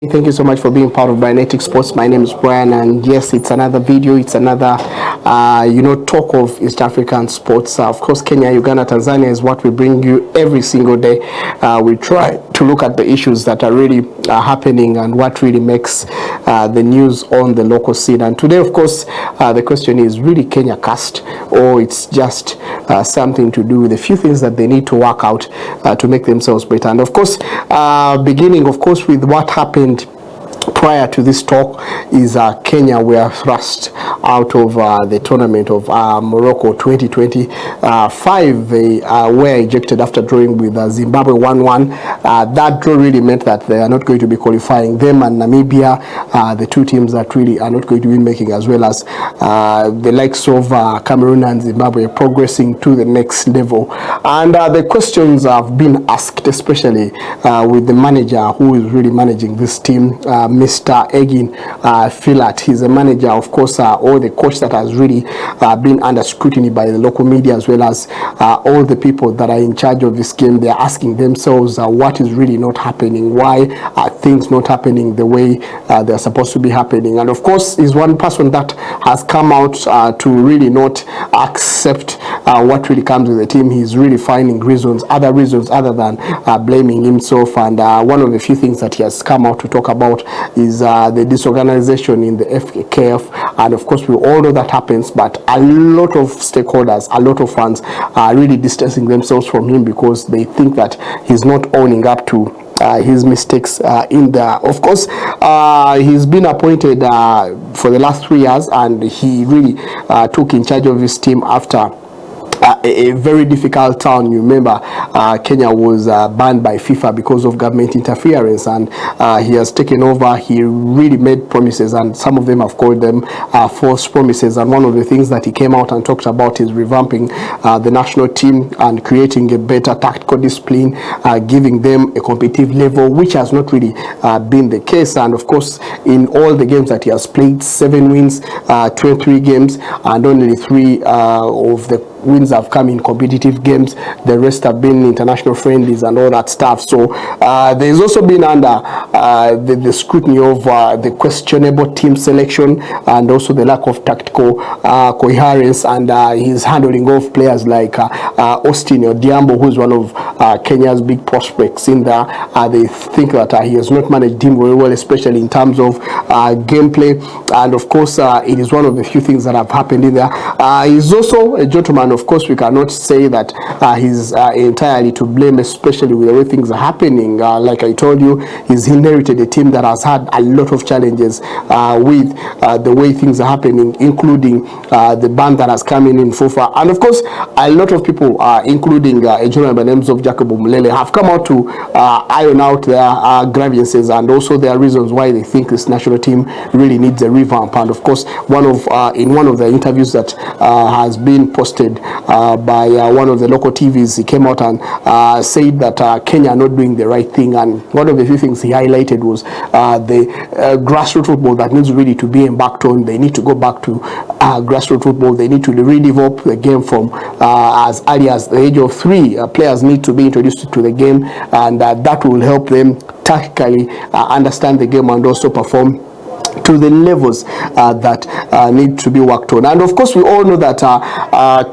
Thank you so much for being part of Bionetic Sports. My name is Brian, and yes, it's another video. It's another, talk of East African sports. Of course, Kenya, Uganda, Tanzania is what we bring you every single day. We try to look at the issues that are really happening and what really makes the news on the local scene. And today, of course, the question is really Kenya cast, or it's just something to do with a few things that they need to work out to make themselves better. And of course, beginning, of course, with what happened prior to this talk is Kenya were thrust out of the tournament of Morocco 2025. They were ejected after drawing with Zimbabwe 1-1. That draw really meant that they are not going to be qualifying. Them and Namibia, the two teams that really are not going to be making, as well as the likes of Cameroon and Zimbabwe progressing to the next level. And the questions have been asked, especially with the manager who is really managing this team, Mr. Egin Filat. He's a manager, of course, or the coach that has really been under scrutiny by the local media, as well as all the people that are in charge of this game. They're asking themselves what is really not happening, why are things not happening the way they're supposed to be happening. And of course, he's one person that has come out to really not accept what really comes with the team. He's really finding other reasons other than blaming himself. And one of the few things that he has come out to talk about is the disorganization in the FKF. And of course, we all know that happens, but a lot of stakeholders, a lot of fans are really distancing themselves from him because they think that he's not owning up to his mistakes in there. Of course, he's been appointed for the last 3 years, and he really took in charge of his team after a very difficult town. You remember, Kenya was banned by FIFA because of government interference, and he has taken over. He really made promises, and some of them have called them false promises. And one of the things that he came out and talked about is revamping the national team and creating a better tactical discipline, giving them a competitive level, which has not really been the case. And of course, in all the games that he has played, 7 wins, 23 games, and only 3 of the wins have come in competitive games. The rest have been international friendlies and all that stuff. So there's also been under the scrutiny of the questionable team selection, and also the lack of tactical coherence, and his handling of players like Austin Odiambo, who is one of Kenya's big prospects in there. They think that he has not managed him very well, especially in terms of gameplay. And of course, it is one of the few things that have happened in there. He's also a gentleman. Of course, we cannot say that he's entirely to blame, especially with the way things are happening. Like I told you, he's inherited a team that has had a lot of challenges with the way things are happening, including the ban that has come in FIFA. And of course, a lot of people, including a gentleman by the name of Jacob Mulele, have come out to iron out their grievances and also their reasons why they think this national team really needs a revamp. And of course, in one of the interviews that has been posted by one of the local TVs, he came out and said that Kenya are not doing the right thing. And one of the few things he highlighted was the grassroots football that needs really to be embarked on. They need to go back to grassroots football. They need to redevelop the game from as early as the age of 3. Players need to be introduced to the game, and that will help them tactically understand the game and also perform to the levels that need to be worked on. And of course, we all know that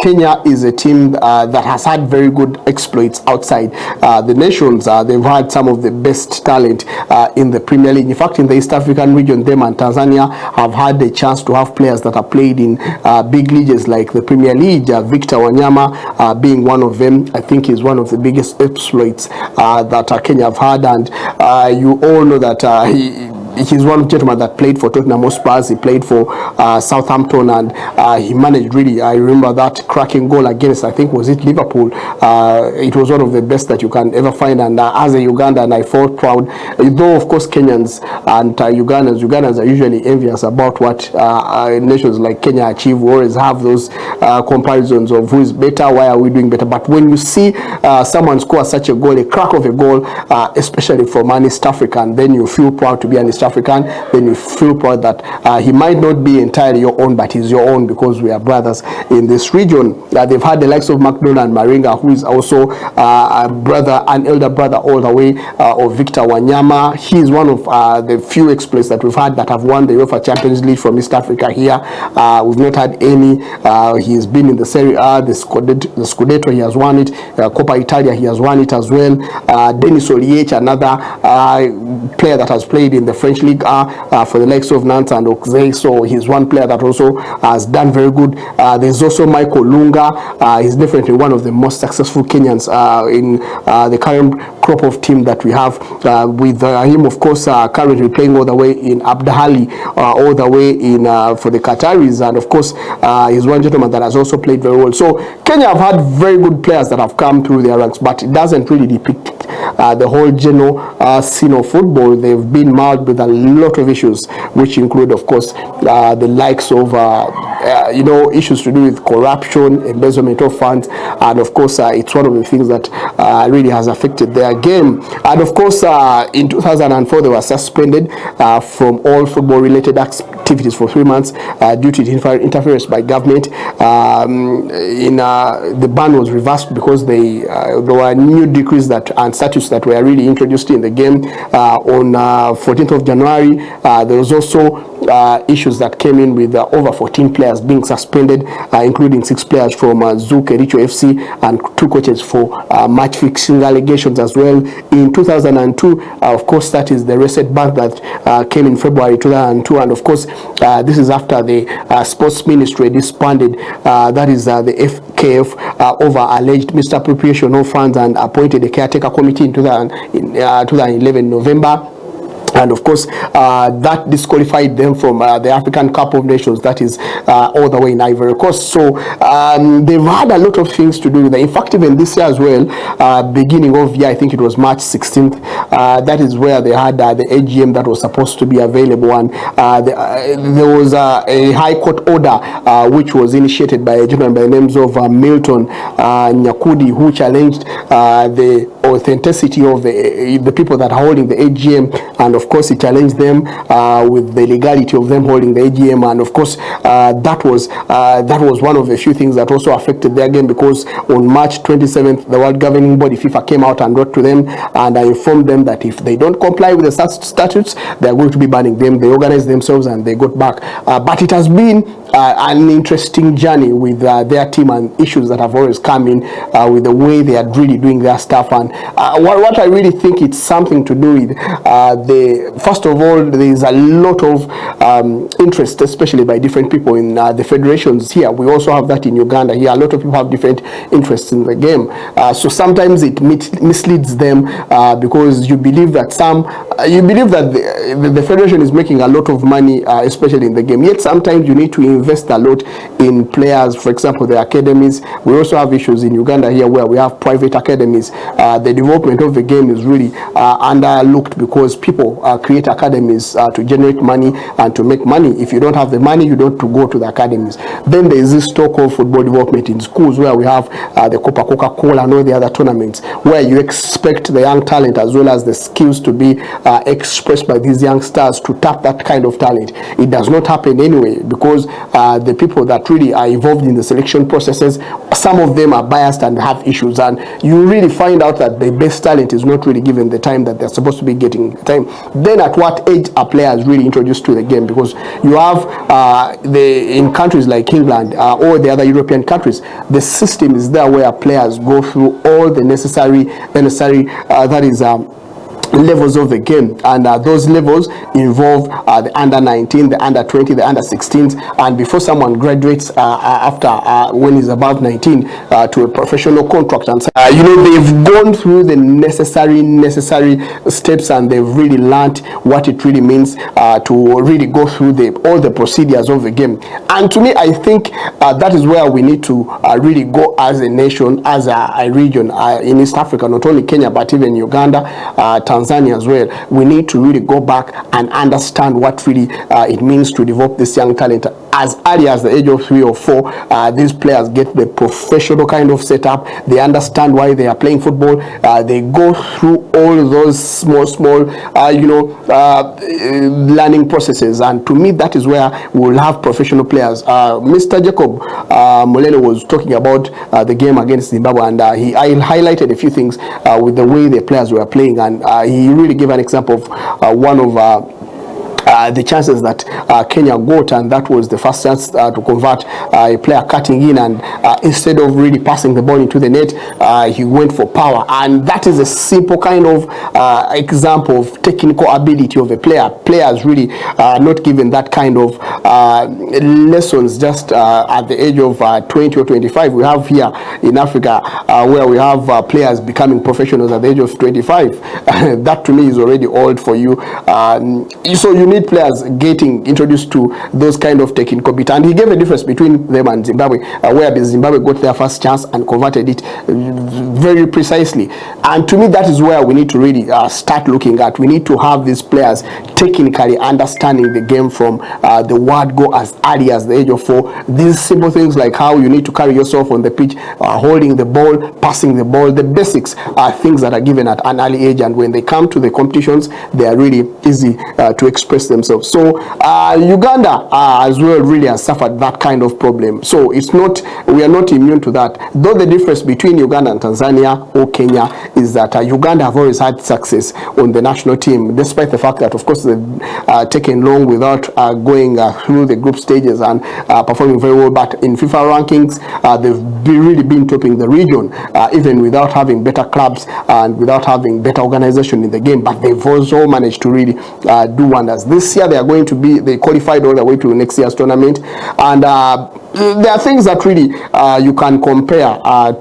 Kenya is a team that has had very good exploits outside the nations. They've had some of the best talent in the Premier League. In fact, in the East African region, them and Tanzania have had the chance to have players that are played in big leagues like the Premier League. Victor Wanyama being one of them, I think is one of the biggest exploits that Kenya have had. And you all know that he's one gentleman that played for Tottenham Hotspur. He played for Southampton, and he managed really. I remember that cracking goal against, I think, was it Liverpool. It was one of the best that you can ever find. And as a Ugandan, I felt proud. Though of course Kenyans and Ugandans are usually envious about what nations like Kenya achieve. We always have those comparisons of who is better, why are we doing better. But when you see someone score such a goal, a crack of a goal, especially from an East African, then you feel proud to be an East East African, then you feel proud that he might not be entirely your own, but he's your own because we are brothers in this region. They've had the likes of McDonald Maringa, who is also a brother, an elder brother all the way of Victor Wanyama. He is one of the few exploits that we've had that have won the UEFA Champions League from East Africa here. We've not had any. He's been in the Serie A, the Scudetto, he has won it. Coppa Italia, he has won it as well. Denis Oliech, another player that has played in the French League for the likes of Nantes and Auxerre, so he's one player that also has done very good. There's also Michael Lunga. He's definitely one of the most successful Kenyans in the current crop of team that we have, with him of course currently playing all the way in Abdahali, all the way in for the Qataris, and of course he's one gentleman that has also played very well. So Kenya have had very good players that have come through their ranks, but it doesn't really depict the whole general scene of football. They've been marred with a lot of issues, which include of course the likes of issues to do with corruption, embezzlement of funds, and of course it's one of the things that really has affected their game. And of course in 2004 they were suspended from all football related activities for 3 months due to interference by government. The ban was reversed because there were new decrees and statutes that were really introduced in the game. On 14th of January there was also issues that came in with over 14 players being suspended, including 6 players from Zouk Ericho FC and 2 coaches for match fixing allegations as well. In 2002, of course, that is the reset ban that came in February 2002, and of course this is after the sports ministry disbanded, that is the FKF, over alleged misappropriation of funds, and appointed a caretaker committee in 2011 November. And of course, that disqualified them from the African Cup of Nations, that is all the way in Ivory Coast. So they've had a lot of things to do with that. In fact, even this year as well, beginning of year, I think it was March 16th, that is where they had the AGM that was supposed to be available. And there was a High Court order which was initiated by a gentleman by the names of Milton Nyakudi, who challenged the authenticity of the people that are holding the AGM, and of course he challenged them with the legality of them holding the AGM. And of course that was one of the few things that also affected their game, because on March 27th the World Governing Body FIFA came out and wrote to them and informed them that if they don't comply with the statutes, they are going to be banning them. They organized themselves and they got back, but it has been an interesting journey with their team, and issues that have always come in with the way they are really doing their stuff. And what I really think it's something to do with first of all, there is a lot of interest, especially by different people in the federations here. We also have that in Uganda here. A lot of people have different interests in the game, so sometimes it misleads them because you believe that the federation is making a lot of money, especially in the game. Yet sometimes you need to invest a lot in players. For example, the academies. We also have issues in Uganda here where we have private academies. The development of the game is really underlooked, because people create academies to generate money and to make money. If you don't have the money, you don't go to the academies. Then there is this talk of football development in schools, where we have the Coca-Cola and all the other tournaments, where you expect the young talent as well as the skills to be expressed by these young stars to tap that kind of talent. It does not happen anyway, because the people that really are involved in the selection processes, some of them are biased and have issues, and you really find out that the best talent is not really given the time that they're supposed to be getting time. Then at what age are players really introduced to the game? Because you have in countries like England or the other European countries, the system is there where players go through all the necessary that is levels of the game, and those levels involve the under 19, the under 20, the under 16s, and before someone graduates after when he's above 19 to a professional contract. And they've gone through the necessary steps, and they've really learned what it really means to really go through all the procedures of the game. And to me, I think that is where we need to really go as a nation, as a region in East Africa, not only Kenya but even Uganda, Tanzania as well. We need to really go back and understand what really it means to develop this young talent as early as the age of 3 or 4. These players get the professional kind of setup. They understand why they are playing football. They go through all those small learning processes, and to me that is where we will have professional players. Mr. Jacob Molele was talking about the game against Zimbabwe, and I highlighted a few things with the way the players were playing, and he really gave an example of one of the chances that Kenya got, and that was the first chance to convert a player cutting in, and instead of really passing the ball into the net, he went for power. And that is a simple kind of example of technical ability of a player. Players really not given that kind of lessons just at the age of 20 or 25. We have here in Africa where we have players becoming professionals at the age of 25. That to me is already old for you. So you need players getting introduced to those kind of technical bit, and he gave a difference between them and Zimbabwe, where Zimbabwe got their first chance and converted it very precisely. And to me that is where we need to really start looking at. We need to have these players technically understanding the game from the word go as early as the age of 4. These simple things like how you need to carry yourself on the pitch, holding the ball, passing the ball, the basics are things that are given at an early age, and when they come to the competitions they are really easy to express themselves. So Uganda as well really has suffered that kind of problem. So it's not, we are not immune to that. Though the difference between Uganda and Tanzania or Kenya is that Uganda have always had success on the national team, despite the fact that of course they've taken long without going through the group stages and performing very well. But in FIFA rankings they've really been topping the region, even without having better clubs and without having better organization in the game. But they've also managed to really do wonders. This year they are going to be, they qualified all the way to next year's tournament, and there are things that really you can compare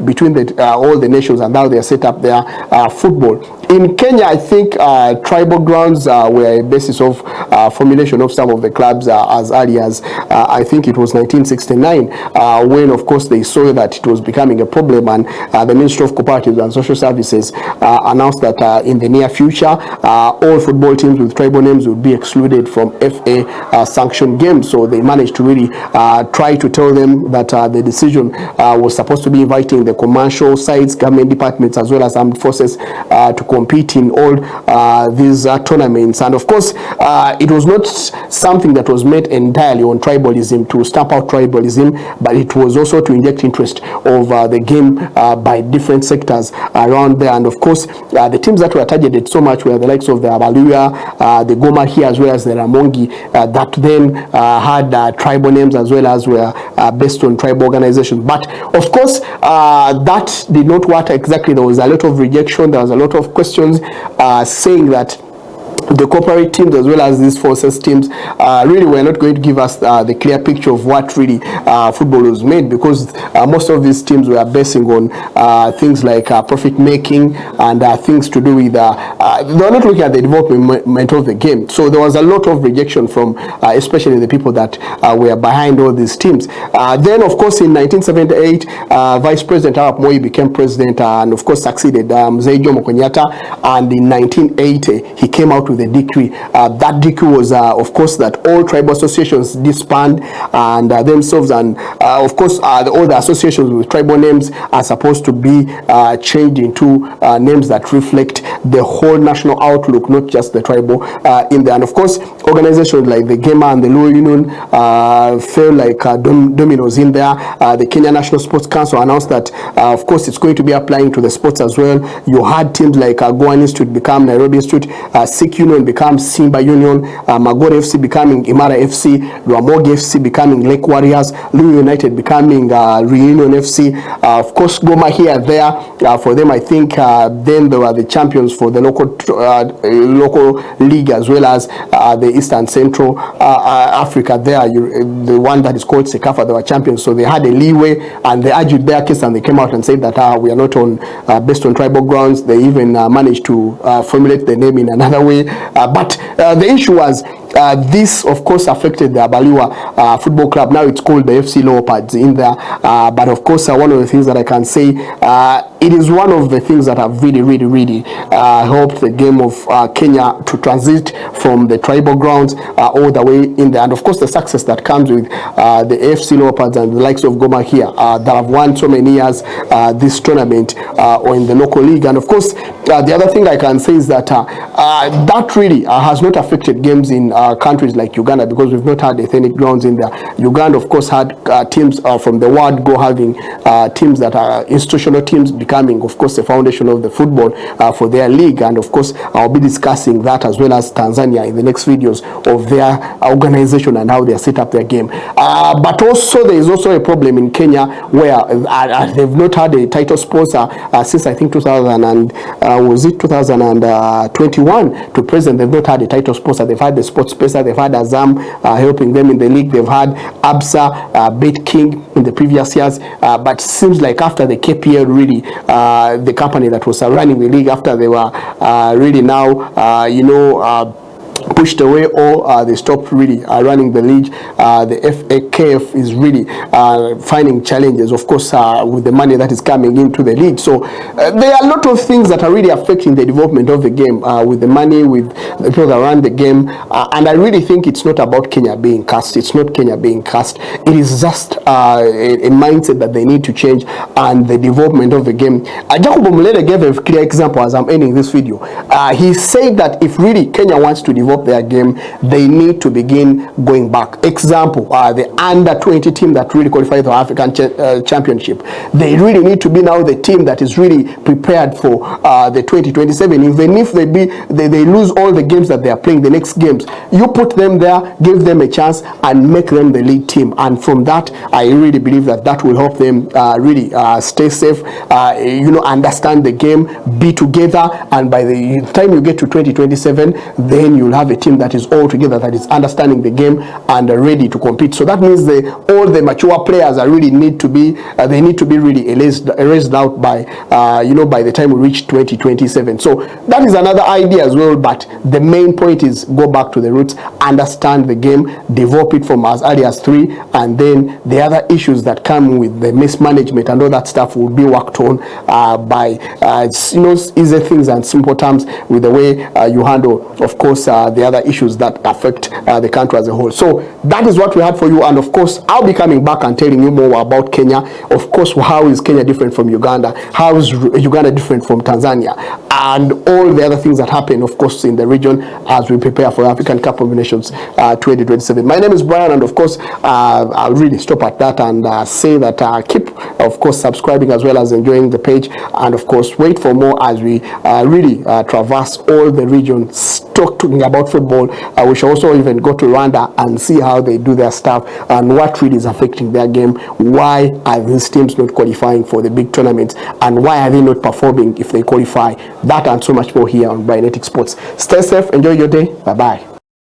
between all the nations and how they are set up their football. In Kenya, I think tribal grounds were a basis of formulation of some of the clubs as early as I think it was 1969, when of course they saw that it was becoming a problem, and the Ministry of Cooperatives and Social Services announced that in the near future all football teams with tribal names would be excluded from FA sanctioned games. So they managed to really try to tell them that the decision was supposed to be inviting the commercial sides, government departments, as well as armed forces to compete in all these tournaments. And of course it was not something that was made entirely on tribalism, to stamp out tribalism, but it was also to inject interest of the game by different sectors around there. And of course the teams that were targeted so much were the likes of the Abaluya, the Goma here, as well as the Ramongi, that then had tribal names as well as were based on tribal organizations. But of course that did not work exactly. There was a lot of rejection, there was a lot of questions saying that the corporate teams as well as these forces teams really were not going to give us the clear picture of what really football was made, because most of these teams were basing on things like profit making and things to do with they were not looking at the development of the game. So there was a lot of rejection from especially the people that were behind all these teams. Then of course in 1978 Vice President Arap Moi became president and of course succeeded Mzee Jomo Kenyatta, and in 1980 he came out with a decree. That decree was of course that all tribal associations disband and themselves, and of course all the associations with tribal names are supposed to be changed into names that reflect the whole national outlook, not just the tribal in there. And of course organizations like the GEMA and the Luo Union fell like dominoes in there. The Kenya National Sports Council announced that of course it's going to be applying to the sports as well. You had teams like Goan Institute become Nairobi Institute, Sikh Union becomes Simba Union, Magore FC becoming Imara FC, Ramogi FC becoming Lake Warriors, Luo United becoming Reunion FC. Of course Goma here there, for them I think then they were the champions for the local league as well as the Eastern Central Africa there, the one that is called Sekafa, they were champions. So they had a leeway and they argued their case and they came out and said that we are not on based on tribal grounds. They even managed to formulate the name in another way. But the issue was this, of course, affected the Abaliwa Football Club. Now it's called the FC Leopards in there. But of course, one of the things that I can say, it is one of the things that have really helped the game of Kenya to transit from the tribal grounds all the way in there. And of course, the success that comes with the AFC Leopards and the likes of Goma here that have won so many years this tournament or in the local league. And of course, the other thing I can say is that that really has not affected games in countries like Uganda, because we've not had ethnic grounds in there. Uganda, of course, had teams from the world go having teams that are institutional teams becoming, of course, the foundation of the football for their league. And of course, I'll be discussing that as well as Tanzania in the next videos of their organization and how they set up their game. But also, there is also a problem in Kenya where they've not had a title sponsor since I think 2021 to present. They've not had a title sponsor. They've had the Sports Pesa, they've had Azam helping them in the league, they've had Absa, Bet King in the previous years, but seems like after the KPL really, the company that was running the league, after they were really now, pushed away or they stopped really running the league, the FAKF is really finding challenges, of course, with the money that is coming into the league. So there are a lot of things that are really affecting the development of the game, with the money, with the people that run the game, and I really think it's not about Kenya being cast. It's not Kenya being cast. It is just a mindset that they need to change, and the development of the game. Jacob Omulede gave a clear example as I'm ending this video. He said that if really Kenya wants to develop their game, they need to begin going back. Example, the under-20 team that really qualified for African Championship, they really need to be now the team that is really prepared for the 2027. Even if they lose all the games that they are playing, the next games, you put them there, give them a chance, and make them the lead team. And from that, I really believe that will help them really stay safe, understand the game, be together, and by the time you get to 2027, then you'll have a team that is all together, that is understanding the game and ready to compete. So that means all the mature players are really need to be really erased out by by the time we reach 2027. So that is another idea as well, but the main point is go back to the roots, understand the game, develop it from as early as 3, and then the other issues that come with the mismanagement and all that stuff will be worked on by easy things and simple terms, with the way you handle, of course, the other issues that affect the country as a whole. So that is what we had for you, and of course I'll be coming back and telling you more about Kenya. Of course, how is Kenya different from Uganda, how is Uganda different from Tanzania, and all the other things that happen, of course, in the region as we prepare for African Cup of Nations 2027. My name is Brian, and of course I'll really stop at that and say that keep, of course, subscribing as well as enjoying the page, and of course wait for more as we really traverse all the regions talking about football. We shall also even go to Rwanda and see how they do their stuff and what really is affecting their game. Why are these teams not qualifying for the big tournaments, and why are they not performing if they qualify? That and so much more here on Bionetic Sports. Stay safe, enjoy your day, bye bye.